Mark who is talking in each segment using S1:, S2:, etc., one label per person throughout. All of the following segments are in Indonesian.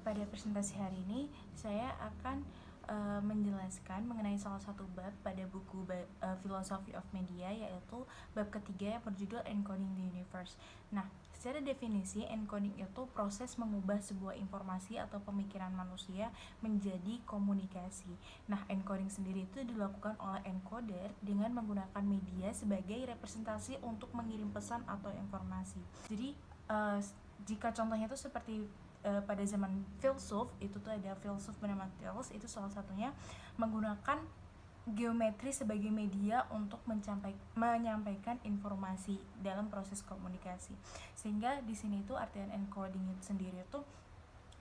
S1: Pada presentasi hari ini, saya akan menjelaskan mengenai salah satu bab pada buku Philosophy of Media, yaitu bab ketiga yang berjudul Encoding the Universe. Nah, secara definisi, encoding itu proses mengubah sebuah informasi atau pemikiran manusia menjadi komunikasi. Nah, encoding sendiri itu dilakukan oleh encoder dengan menggunakan media sebagai representasi untuk mengirim pesan atau informasi. Jadi, jika contohnya itu seperti pada zaman filsuf, itu tuh ada filsuf bernama Thales, itu salah satunya menggunakan geometri sebagai media untuk menyampaikan informasi dalam proses komunikasi. Sehingga di sini itu artian encoding itu sendiri itu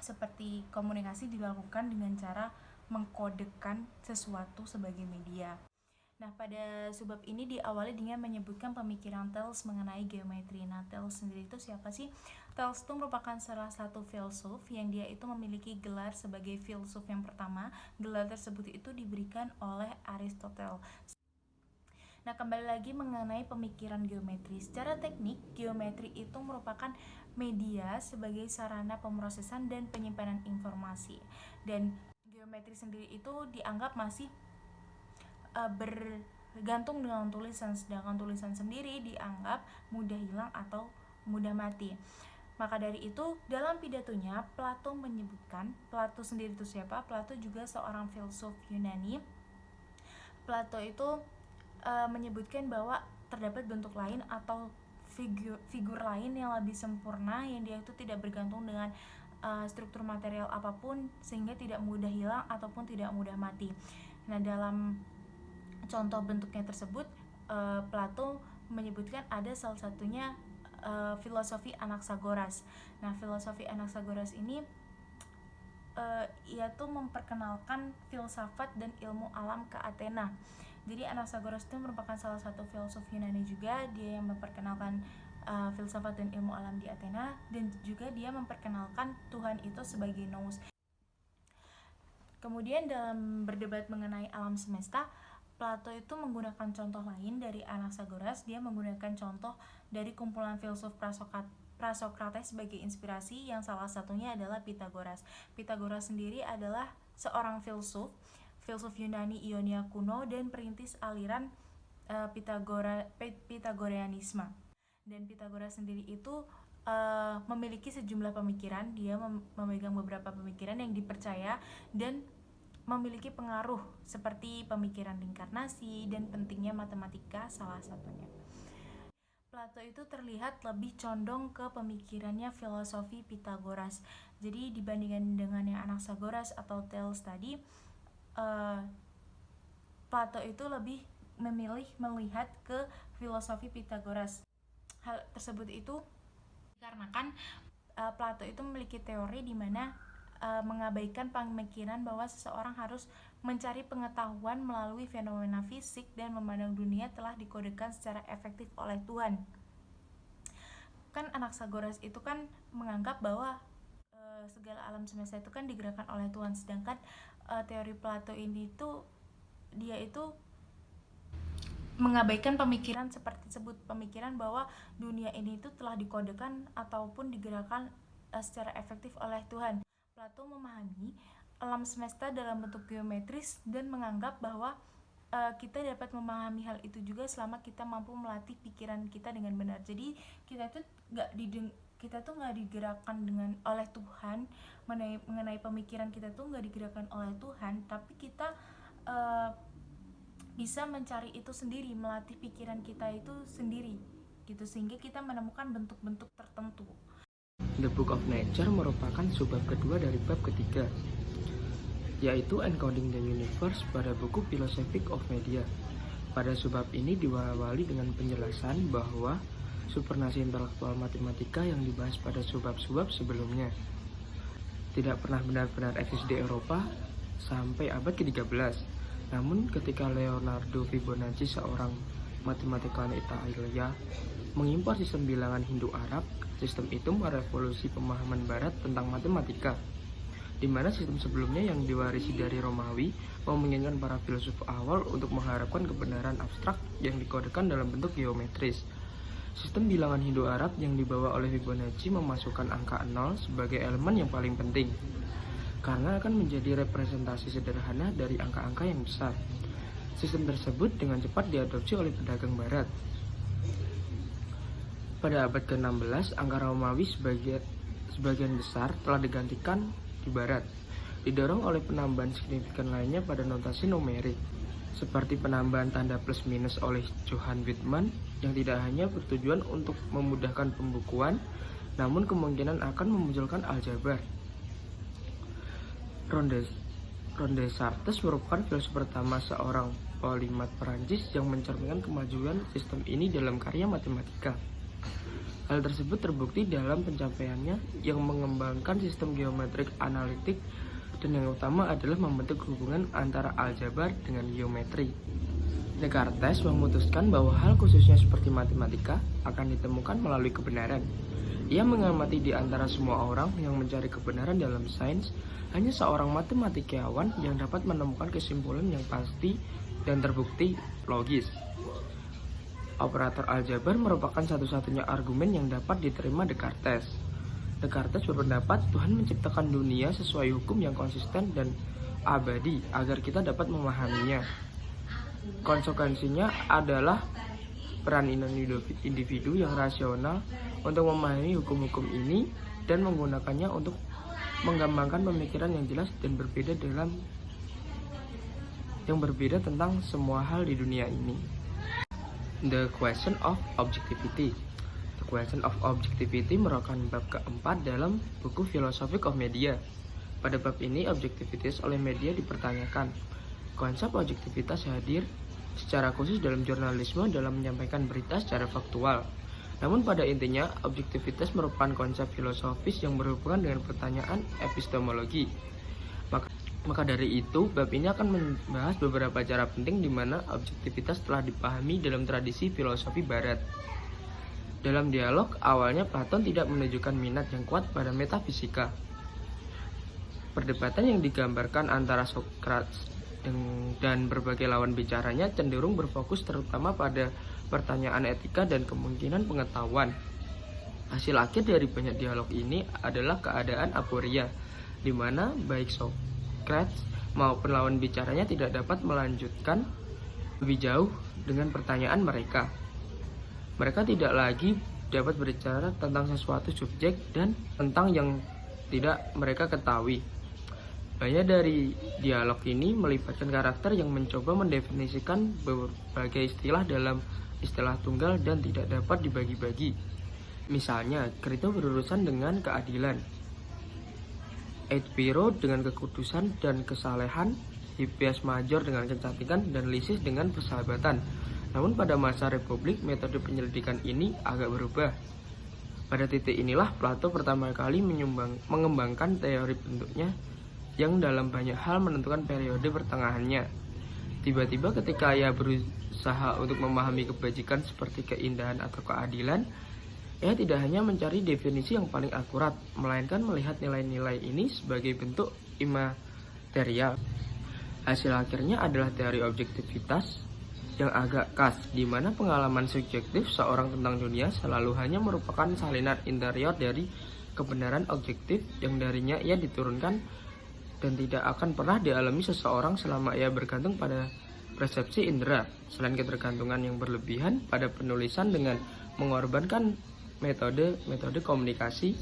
S1: seperti komunikasi dilakukan dengan cara mengkodekan sesuatu sebagai media. Nah, pada subbab ini diawali dengan menyebutkan pemikiran Thales mengenai geometri. Nah, Thales sendiri itu siapa sih? Thales itu merupakan salah satu filsuf yang dia itu memiliki gelar sebagai filsuf yang pertama. Gelar tersebut itu diberikan oleh Aristoteles. Nah, kembali lagi mengenai pemikiran geometri. Secara teknik, geometri itu merupakan media sebagai sarana pemrosesan dan penyimpanan informasi. Dan geometri sendiri itu dianggap masih bergantung dengan tulisan, sedangkan tulisan sendiri dianggap mudah hilang atau mudah mati. Maka dari itu, dalam pidatonya Plato menyebutkan, Plato sendiri itu siapa? Plato juga seorang filsuf Yunani. Plato itu menyebutkan bahwa terdapat bentuk lain atau figur lain yang lebih sempurna, yang dia itu tidak bergantung dengan struktur material apapun, sehingga tidak mudah hilang ataupun tidak mudah mati. Nah, dalam contoh bentuknya tersebut, Plato menyebutkan ada salah satunya filosofi Anaxagoras. Nah, filosofi Anaxagoras ini ia tuh memperkenalkan filsafat dan ilmu alam ke Athena. Jadi Anaxagoras itu merupakan salah satu filsuf Yunani juga, dia yang memperkenalkan filsafat dan ilmu alam di Athena, dan juga dia memperkenalkan Tuhan itu sebagai nous. Kemudian dalam berdebat mengenai alam semesta, Plato itu menggunakan contoh lain dari Anaxagoras. Dia menggunakan contoh dari kumpulan filsuf Prasokrates sebagai inspirasi, yang salah satunya adalah Pythagoras. Pythagoras sendiri adalah seorang filsuf Yunani Ionia kuno dan perintis aliran Pythagoreanisme. Dan Pythagoras sendiri itu memiliki sejumlah pemikiran. Dia memegang beberapa pemikiran yang dipercaya dan memiliki pengaruh seperti pemikiran reinkarnasi dan pentingnya matematika salah satunya. Plato itu terlihat lebih condong ke pemikirannya filosofi Pythagoras. Jadi dibandingkan dengan yang Anaxagoras atau Thales tadi, Plato itu lebih memilih melihat ke filosofi Pythagoras. Hal tersebut itu dikarenakan Plato itu memiliki teori di mana mengabaikan pemikiran bahwa seseorang harus mencari pengetahuan melalui fenomena fisik dan memandang dunia telah dikodekan secara efektif oleh Tuhan. Kan Anaxagoras itu kan menganggap bahwa segala alam semesta itu kan digerakkan oleh Tuhan, sedangkan teori Plato ini tuh dia itu mengabaikan pemikiran seperti tersebut, pemikiran bahwa dunia ini itu telah dikodekan ataupun digerakkan secara efektif oleh Tuhan. Plato memahami alam semesta dalam bentuk geometris dan menganggap bahwa kita dapat memahami hal itu juga selama kita mampu melatih pikiran kita dengan benar. Jadi kita tuh nggak digerakkan oleh Tuhan, mengenai pemikiran kita tuh nggak digerakkan oleh Tuhan, tapi kita bisa mencari itu sendiri, melatih pikiran kita itu sendiri gitu, sehingga kita menemukan bentuk-bentuk tertentu.
S2: The Book of Nature merupakan subbab kedua dari bab ketiga, yaitu Encoding the Universe pada buku Philosophy of Media. Pada subbab ini diawali dengan penjelasan bahwa supernasi intelektual matematika yang dibahas pada subbab-subbab sebelumnya tidak pernah benar-benar eksis di Eropa sampai abad ke-13. Namun ketika Leonardo Fibonacci, seorang matematikawan Italia, mengimpor sistem bilangan Hindu-Arab, sistem itu merevolusi pemahaman Barat tentang matematika, di mana sistem sebelumnya yang diwarisi dari Romawi memungkinkan para filsuf awal untuk mengharapkan kebenaran abstrak yang dikodekan dalam bentuk geometris. Sistem bilangan Hindu-Arab yang dibawa oleh Fibonacci memasukkan angka 0 sebagai elemen yang paling penting, karena akan menjadi representasi sederhana dari angka-angka yang besar. Sistem tersebut dengan cepat diadopsi oleh pedagang barat. Pada abad ke-16, angka Romawi sebagian besar telah digantikan di barat, didorong oleh penambahan signifikan lainnya pada notasi numerik, seperti penambahan tanda plus minus oleh Johann Wittmann yang tidak hanya bertujuan untuk memudahkan pembukuan, namun kemungkinan akan memunculkan aljabar. Ronde Descartes merupakan filsuf pertama seorang polimat Perancis yang mencerminkan kemajuan sistem ini dalam karya matematika. Hal tersebut terbukti dalam pencapaiannya yang mengembangkan sistem geometrik analitik, dan yang utama adalah membentuk hubungan antara aljabar dengan geometri. Descartes memutuskan bahwa hal khususnya seperti matematika akan ditemukan melalui kebenaran. Ia mengamati di antara semua orang yang mencari kebenaran dalam sains, hanya seorang matematikawan yang dapat menemukan kesimpulan yang pasti dan terbukti logis. Operator aljabar merupakan satu-satunya argumen yang dapat diterima Descartes. Descartes berpendapat Tuhan menciptakan dunia sesuai hukum yang konsisten dan abadi agar kita dapat memahaminya. Konsekuensinya adalah peran individu yang rasional untuk memahami hukum-hukum ini dan menggunakannya untuk mengembangkan pemikiran yang jelas dan berbeda tentang semua hal di dunia ini. The Question of Objectivity. The Question of Objectivity merupakan bab keempat dalam buku Philosophy of Media. Pada bab ini, objektivitas oleh media dipertanyakan. Konsep objektivitas hadir secara khusus dalam jurnalisme dalam menyampaikan berita secara faktual. Namun pada intinya, objektivitas merupakan konsep filosofis yang berhubungan dengan pertanyaan epistemologi. Maka dari itu, bab ini akan membahas beberapa cara penting di mana objektivitas telah dipahami dalam tradisi filosofi barat. Dalam dialog, awalnya Platon tidak menunjukkan minat yang kuat pada metafisika. Perdebatan yang digambarkan antara Socrates dan berbagai lawan bicaranya cenderung berfokus terutama pada pertanyaan etika dan kemungkinan pengetahuan. Hasil akhir dari banyak dialog ini adalah keadaan aporia, di mana baik Socrates maupun lawan bicaranya tidak dapat melanjutkan lebih jauh dengan pertanyaan mereka. Mereka tidak lagi dapat berbicara tentang sesuatu subjek dan tentang yang tidak mereka ketahui. Banyak dari dialog ini melibatkan karakter yang mencoba mendefinisikan berbagai istilah dalam istilah tunggal dan tidak dapat dibagi-bagi. Misalnya, Krito berurusan dengan keadilan, Eidpiro dengan kekudusan dan kesalehan, Hippias Major dengan kecantikan, dan Lysis dengan persahabatan. Namun pada masa Republik, metode penyelidikan ini agak berubah. Pada titik inilah Plato pertama kali mengembangkan teori bentuknya yang dalam banyak hal menentukan periode pertengahannya. Tiba-tiba ketika ia berusaha untuk memahami kebajikan seperti keindahan atau keadilan, ia tidak hanya mencari definisi yang paling akurat, melainkan melihat nilai-nilai ini sebagai bentuk imaterial. Hasil akhirnya adalah teori objektivitas yang agak khas, di mana pengalaman subjektif seorang tentang dunia selalu hanya merupakan salinan interior dari kebenaran objektif yang darinya ia diturunkan dan tidak akan pernah dialami seseorang selama ia bergantung pada persepsi indera. Selain ketergantungan yang berlebihan pada penulisan dengan mengorbankan metode komunikasi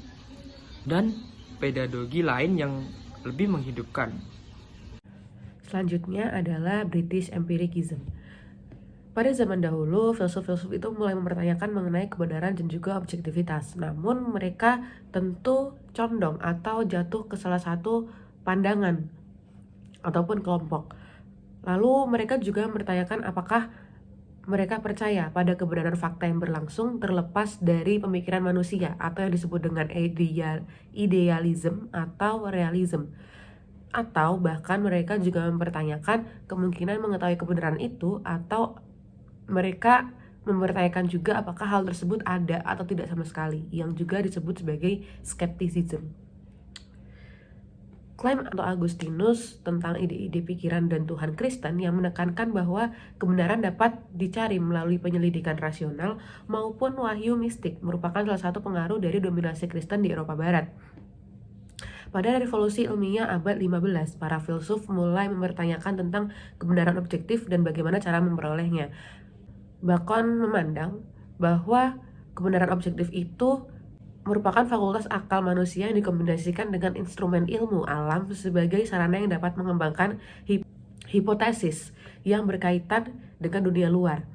S2: dan pedagogi lain yang lebih menghidupkan.
S3: Selanjutnya adalah British Empiricism. Pada zaman dahulu, filsuf-filsuf itu mulai mempertanyakan mengenai kebenaran dan juga objektivitas. Namun mereka tentu condong atau jatuh ke salah satu pandangan ataupun kelompok. Lalu mereka juga mempertanyakan apakah mereka percaya pada kebenaran fakta yang berlangsung terlepas dari pemikiran manusia atau yang disebut dengan idealism atau realism. Atau bahkan mereka juga mempertanyakan kemungkinan mengetahui kebenaran itu, atau mereka mempertanyakan juga apakah hal tersebut ada atau tidak sama sekali, yang juga disebut sebagai skepticism. Klaim atau Agustinus tentang ide-ide pikiran dan Tuhan Kristen yang menekankan bahwa kebenaran dapat dicari melalui penyelidikan rasional maupun wahyu mistik merupakan salah satu pengaruh dari dominasi Kristen di Eropa Barat. Pada revolusi ilmiah abad 15, para filsuf mulai mempertanyakan tentang kebenaran objektif dan bagaimana cara memperolehnya. Bacon memandang bahwa kebenaran objektif itu merupakan fakultas akal manusia yang dikombinasikan dengan instrumen ilmu alam sebagai sarana yang dapat mengembangkan hipotesis yang berkaitan dengan dunia luar.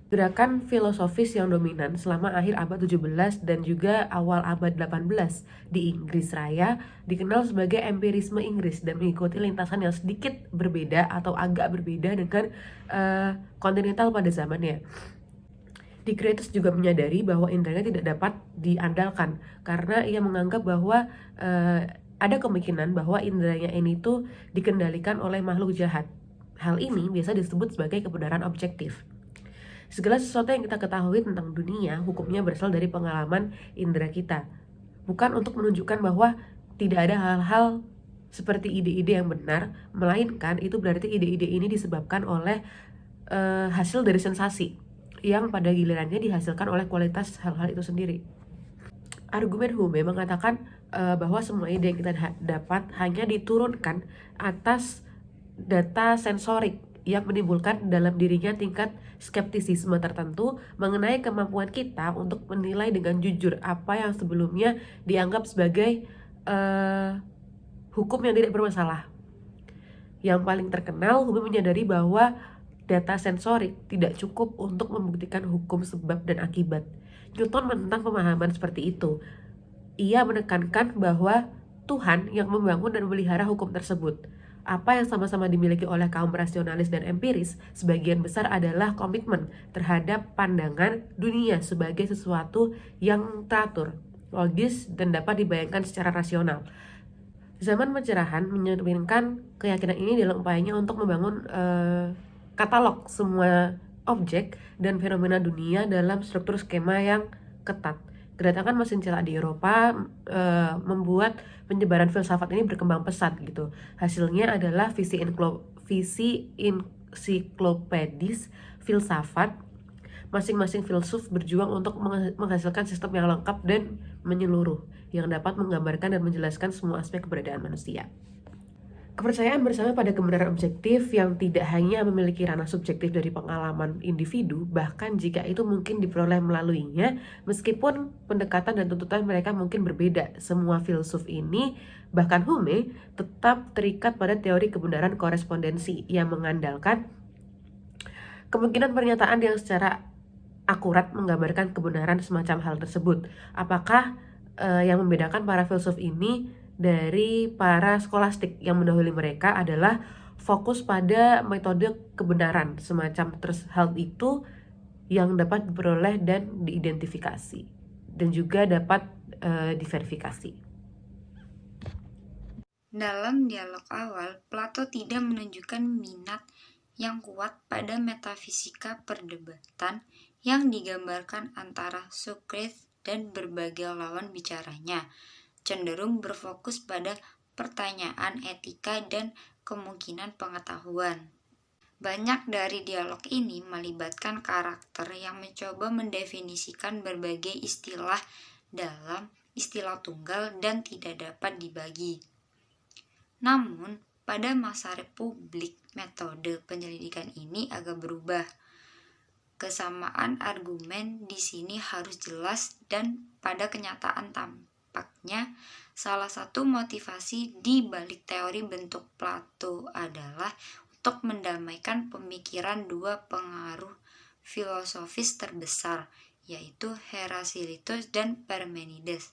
S3: Gerakan filosofis yang dominan selama akhir abad 17 dan juga awal abad 18 di Inggris Raya dikenal sebagai empirisme Inggris dan mengikuti lintasan yang sedikit berbeda atau agak berbeda dengan kontinental pada zamannya. Decritus juga menyadari bahwa indranya tidak dapat diandalkan karena ia menganggap bahwa ada kemungkinan bahwa indranya ini tuh dikendalikan oleh makhluk jahat. Hal ini biasa disebut sebagai kebenaran objektif. Segala sesuatu yang kita ketahui tentang dunia, hukumnya berasal dari pengalaman indera kita. Bukan untuk menunjukkan bahwa tidak ada hal-hal seperti ide-ide yang benar, melainkan itu berarti ide-ide ini disebabkan oleh hasil dari sensasi yang pada gilirannya dihasilkan oleh kualitas hal-hal itu sendiri. Argumen Hume mengatakan bahwa semua ide yang kita dapat hanya diturunkan atas data sensorik yang menimbulkan dalam dirinya tingkat skeptisisme tertentu mengenai kemampuan kita untuk menilai dengan jujur apa yang sebelumnya dianggap sebagai hukum yang tidak bermasalah. Yang paling terkenal, Hume menyadari bahwa data sensorik tidak cukup untuk membuktikan hukum sebab dan akibat. Newton menentang pemahaman seperti itu. Ia menekankan bahwa Tuhan yang membangun dan memelihara hukum tersebut. Apa yang sama-sama dimiliki oleh kaum rasionalis dan empiris, sebagian besar adalah komitmen terhadap pandangan dunia sebagai sesuatu yang teratur, logis, dan dapat dibayangkan secara rasional. Zaman pencerahan mencerminkan keyakinan ini dalam upayanya untuk membangun katalog semua objek dan fenomena dunia dalam struktur skema yang ketat. Kedatangan mesin cetak di Eropa membuat penyebaran filsafat ini berkembang pesat gitu. Hasilnya adalah visi ensiklopedis filsafat. Masing-masing filsuf berjuang untuk menghasilkan sistem yang lengkap dan menyeluruh yang dapat menggambarkan dan menjelaskan semua aspek keberadaan manusia. Kepercayaan bersama pada kebenaran objektif yang tidak hanya memiliki ranah subjektif dari pengalaman individu, bahkan jika itu mungkin diperoleh melaluinya, meskipun pendekatan dan tuntutan mereka mungkin berbeda. Semua filsuf ini, bahkan Hume, tetap terikat pada teori kebenaran korespondensi yang mengandalkan kemungkinan pernyataan yang secara akurat menggambarkan kebenaran semacam hal tersebut. Apakah yang membedakan para filsuf ini dari para skolastik yang mendahului mereka adalah fokus pada metode kebenaran semacam hal itu yang dapat diperoleh dan diidentifikasi dan juga dapat diverifikasi.
S4: Dalam dialog awal, Plato tidak menunjukkan minat yang kuat pada metafisika perdebatan yang digambarkan antara Socrates dan berbagai lawan bicaranya, cenderung berfokus pada pertanyaan etika dan kemungkinan pengetahuan. Banyak dari dialog ini melibatkan karakter yang mencoba mendefinisikan berbagai istilah dalam istilah tunggal dan tidak dapat dibagi. Namun, pada masa Republik, metode penyelidikan ini agak berubah. Kesamaan argumen di sini harus jelas dan pada kenyataan tampaknya salah satu motivasi di balik teori bentuk Plato adalah untuk mendamaikan pemikiran dua pengaruh filosofis terbesar, yaitu Heraklitus dan Parmenides.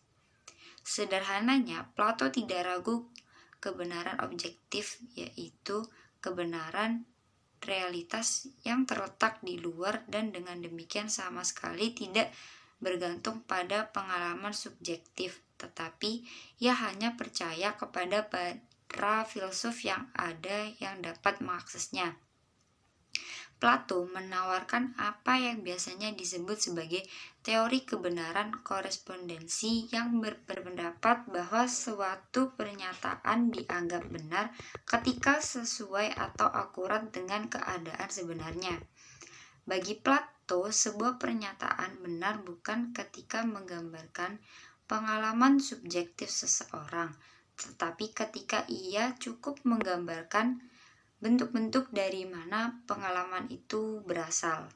S4: Sederhananya, Plato tidak ragu kebenaran objektif, yaitu kebenaran realitas yang terletak di luar dan dengan demikian sama sekali tidak bergantung pada pengalaman subjektif, tetapi ia hanya percaya kepada para filsuf yang ada yang dapat mengaksesnya. Plato menawarkan apa yang biasanya disebut sebagai teori kebenaran korespondensi yang berpendapat bahwa suatu pernyataan dianggap benar ketika sesuai atau akurat dengan keadaan sebenarnya. Bagi Plato, sebuah pernyataan benar bukan ketika menggambarkan pengalaman subjektif seseorang, tetapi ketika ia cukup menggambarkan bentuk-bentuk dari mana pengalaman itu berasal.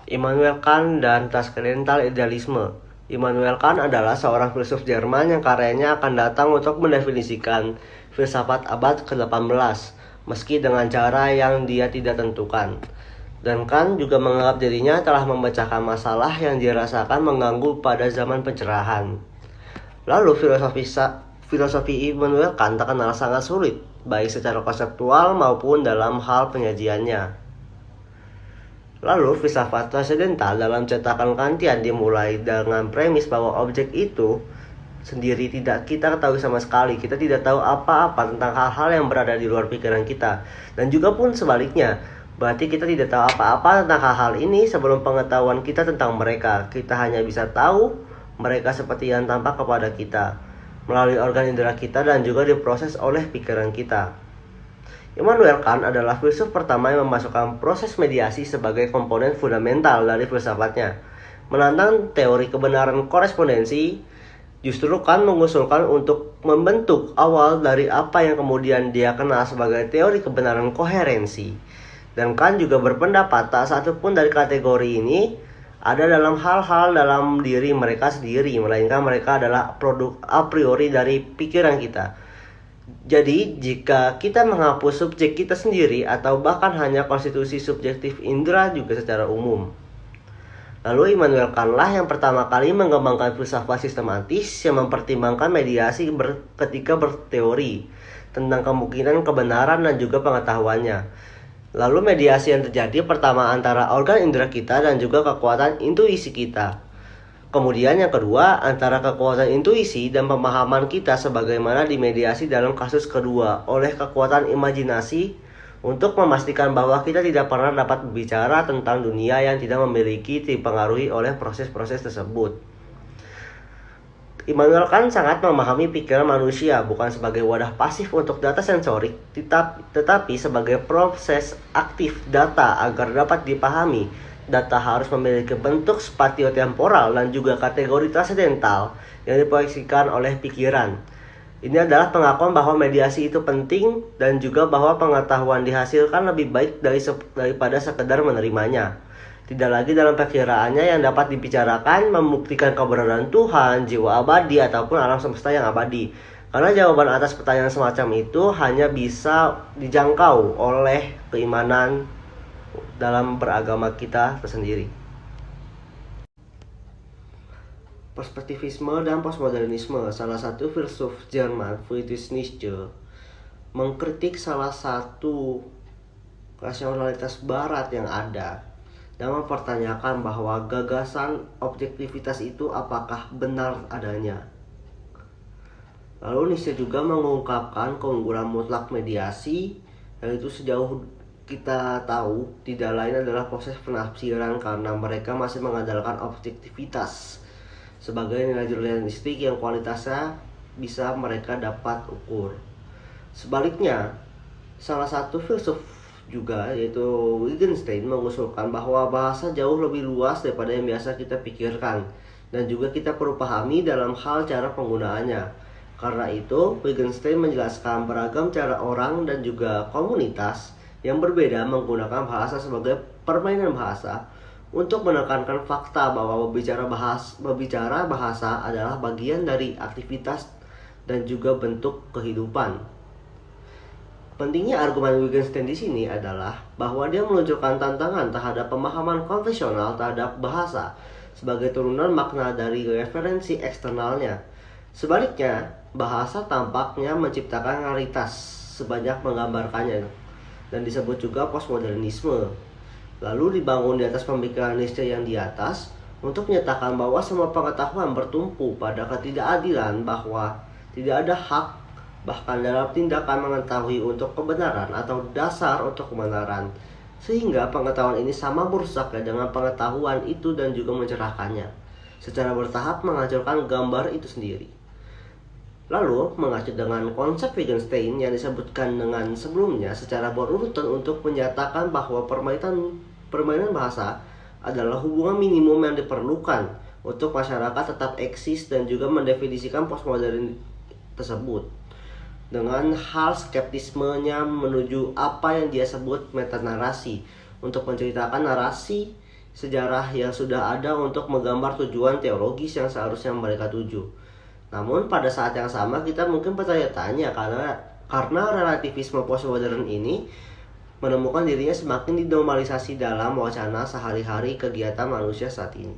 S5: Immanuel Kant dan Transcendental Idealisme. Immanuel Kant adalah seorang filsuf Jerman yang karyanya akan datang untuk mendefinisikan filsafat abad ke-18, meski dengan cara yang dia tidak tentukan. Dan Kant juga menganggap dirinya telah memecahkan masalah yang dirasakan mengganggu pada zaman pencerahan. Lalu filosofi Immanuel Kant terkenal sangat sulit, baik secara konseptual maupun dalam hal penyajiannya. Lalu filsafat transendental dalam cetakan Kantian dimulai dengan premis bahwa objek itu sendiri tidak kita ketahui sama sekali. Kita tidak tahu apa-apa tentang hal-hal yang berada di luar pikiran kita. Dan juga pun sebaliknya, berarti kita tidak tahu apa-apa tentang hal-hal ini sebelum pengetahuan kita tentang mereka. Kita hanya bisa tahu mereka seperti yang tampak kepada kita melalui organ indera kita dan juga diproses oleh pikiran kita. Immanuel Kant adalah filsuf pertama yang memasukkan proses mediasi sebagai komponen fundamental dari filsafatnya. Menantang teori kebenaran korespondensi, justru Kant mengusulkan untuk membentuk awal dari apa yang kemudian dia kenal sebagai teori kebenaran koherensi. Dan Kant juga berpendapat tak satu pun dari kategori ini ada dalam hal-hal dalam diri mereka sendiri, melainkan mereka adalah produk a priori dari pikiran kita. Jadi, jika kita menghapus subjek kita sendiri atau bahkan hanya konstitusi subjektif indera juga secara umum. Lalu Immanuel Kant lah yang pertama kali mengembangkan filsafat sistematis yang mempertimbangkan mediasi ketika berteori tentang kemungkinan kebenaran dan juga pengetahuannya. Lalu mediasi yang terjadi pertama antara organ indera kita dan juga kekuatan intuisi kita. Kemudian yang kedua antara kekuatan intuisi dan pemahaman kita sebagaimana dimediasi dalam kasus kedua oleh kekuatan imajinasi untuk memastikan bahwa kita tidak pernah dapat berbicara tentang dunia yang tidak memiliki dipengaruhi oleh proses-proses tersebut. Immanuel Kant sangat memahami pikiran manusia bukan sebagai wadah pasif untuk data sensorik, tetapi sebagai proses aktif data agar dapat dipahami. Data harus memiliki bentuk spatiotemporal dan juga kategori transendental yang diproyeksikan oleh pikiran. Ini adalah pengakuan bahwa mediasi itu penting dan juga bahwa pengetahuan dihasilkan lebih baik daripada sekedar menerimanya. Tidak lagi dalam perkiraannya yang dapat dibicarakan membuktikan keberadaan Tuhan, jiwa abadi, ataupun alam semesta yang abadi. Karena jawaban atas pertanyaan semacam itu hanya bisa dijangkau oleh keimanan dalam beragama kita tersendiri. Perspektivisme dan postmodernisme. Salah satu filsuf Jerman, Friedrich Nietzsche, mengkritik salah satu rasionalitas barat yang ada dan mempertanyakan bahwa gagasan objektivitas itu apakah benar adanya. Lalu Nietzsche juga mengungkapkan keunggulan mutlak mediasi, yaitu sejauh kita tahu tidak lain adalah proses penafsiran karena mereka masih mengandalkan objektivitas sebagai nilai jurnalistik yang kualitasnya bisa mereka dapat ukur. Sebaliknya, salah satu filsuf juga yaitu Wittgenstein mengusulkan bahwa bahasa jauh lebih luas daripada yang biasa kita pikirkan dan juga kita perlu pahami dalam hal cara penggunaannya. Karena itu, Wittgenstein menjelaskan beragam cara orang dan juga komunitas yang berbeda menggunakan bahasa sebagai permainan bahasa untuk menekankan fakta bahwa berbicara bahasa adalah bagian dari aktivitas dan juga bentuk kehidupan. Pentingnya argumen Wittgenstein di sini adalah bahwa dia meluncurkan tantangan terhadap pemahaman konvensional terhadap bahasa sebagai turunan makna dari referensi eksternalnya. Sebaliknya, bahasa tampaknya menciptakan realitas sebanyak menggambarkannya dan disebut juga postmodernisme. Lalu dibangun di atas pemikiran Nietzsche yang di atas untuk menyatakan bahwa semua pengetahuan bertumpu pada ketidakadilan, bahwa tidak ada hak bahkan dalam tindakan mengetahui untuk kebenaran atau dasar untuk kebenaran. Sehingga pengetahuan ini sama merusaknya dengan pengetahuan itu dan juga mencerahkannya, secara bertahap menghancurkan gambar itu sendiri. Lalu, mengacu dengan konsep Wittgenstein yang disebutkan dengan sebelumnya secara berurutan untuk menyatakan bahwa permainan bahasa adalah hubungan minimum yang diperlukan untuk masyarakat tetap eksis dan juga mendefinisikan postmodern tersebut. Dengan hal skeptismenya menuju apa yang dia sebut metanarasi untuk menceritakan narasi sejarah yang sudah ada untuk menggambar tujuan teologis yang seharusnya mereka tuju. Namun pada saat yang sama kita mungkin bertanya-tanya karena relativisme postmodern ini menemukan dirinya semakin dinormalisasi dalam wacana sehari-hari kegiatan manusia saat ini.